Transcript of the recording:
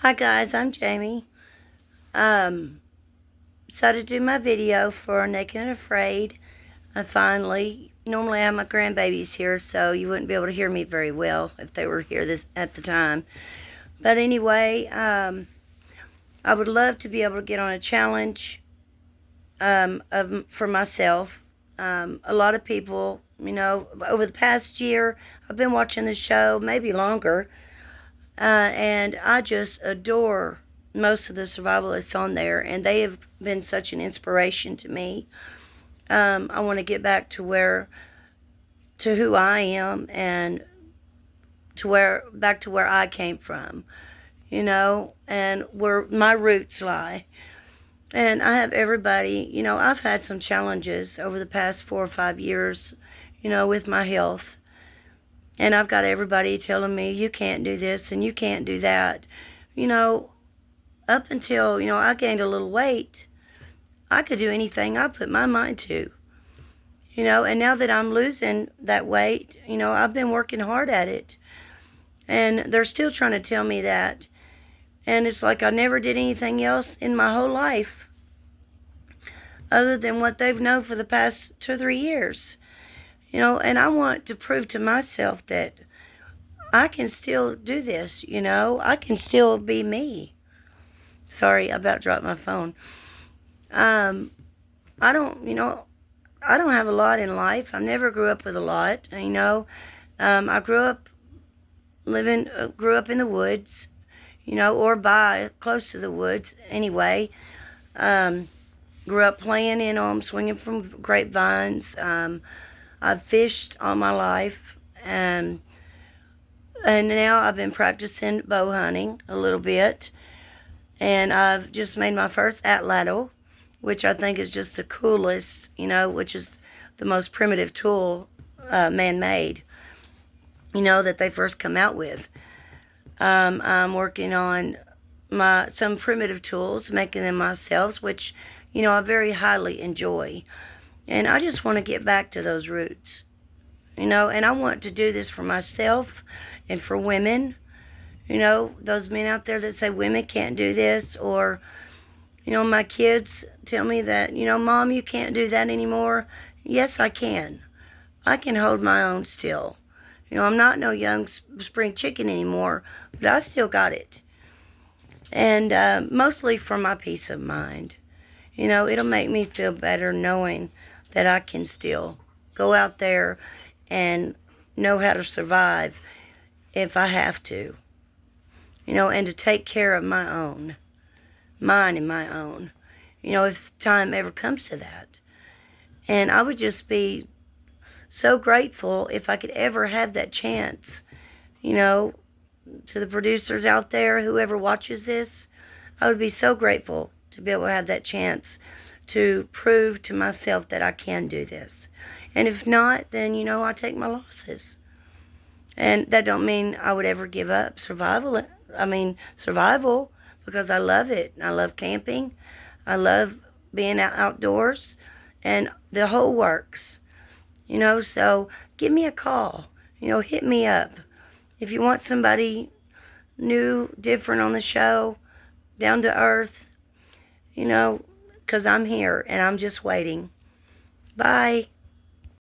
Hi guys, I'm Jamie. Um, Decided to do my video for Naked and Afraid. Normally I have my grandbabies here, so you wouldn't be able to hear me very well if they were here this at the time. But anyway, I would love to be able to get on a challenge for myself. A lot of people, over the past year, I've been watching the show, maybe longer, and I just adore most of the survivalists on there, and they have been such an inspiration to me. I want to get back to who I am, and back to where I came from, and where my roots lie. And I have everybody, I've had some challenges over the past 4 or 5 years, with my health. And I've got everybody telling me, you can't do this and you can't do that. You know, Up until, I gained a little weight, I could do anything I put my mind to. And now that I'm losing that weight, I've been working hard at it. And they're still trying to tell me that. And it's like I never did anything else in my whole life other than what they've known for the past 2 or 3 years. And I want to prove to myself that I can still do this, I can still be me. Sorry, I about dropped my phone. I don't, I don't have a lot in life. I never grew up with a lot, I grew up in the woods, or close to the woods anyway. Grew up playing in them, swinging from grapevines. I've fished all my life, and now I've been practicing bow hunting a little bit, and I've just made my first atlatl, which I think is just the coolest, which is the most primitive tool, man-made, that they first come out with. I'm working on some primitive tools, making them myself, which, I very highly enjoy. And I just want to get back to those roots, and I want to do this for myself and for women, those men out there that say women can't do this, or, my kids tell me that, Mom, you can't do that anymore. Yes, I can. I can hold my own still. I'm not no young spring chicken anymore, but I still got it. And mostly for my peace of mind. It'll make me feel better knowing that I can still go out there and know how to survive if I have to, and to take care of mine and my own, if time ever comes to that. And I would just be so grateful if I could ever have that chance, to the producers out there, whoever watches this, I would be so grateful to be able to have that chance to prove to myself that I can do this. And if not, then, I take my losses. And that don't mean I would ever give up survival, because I love it. I love camping. I love being outdoors and the whole works. So give me a call. Hit me up. If you want somebody new, different on the show, down to earth, because I'm here and I'm just waiting. Bye.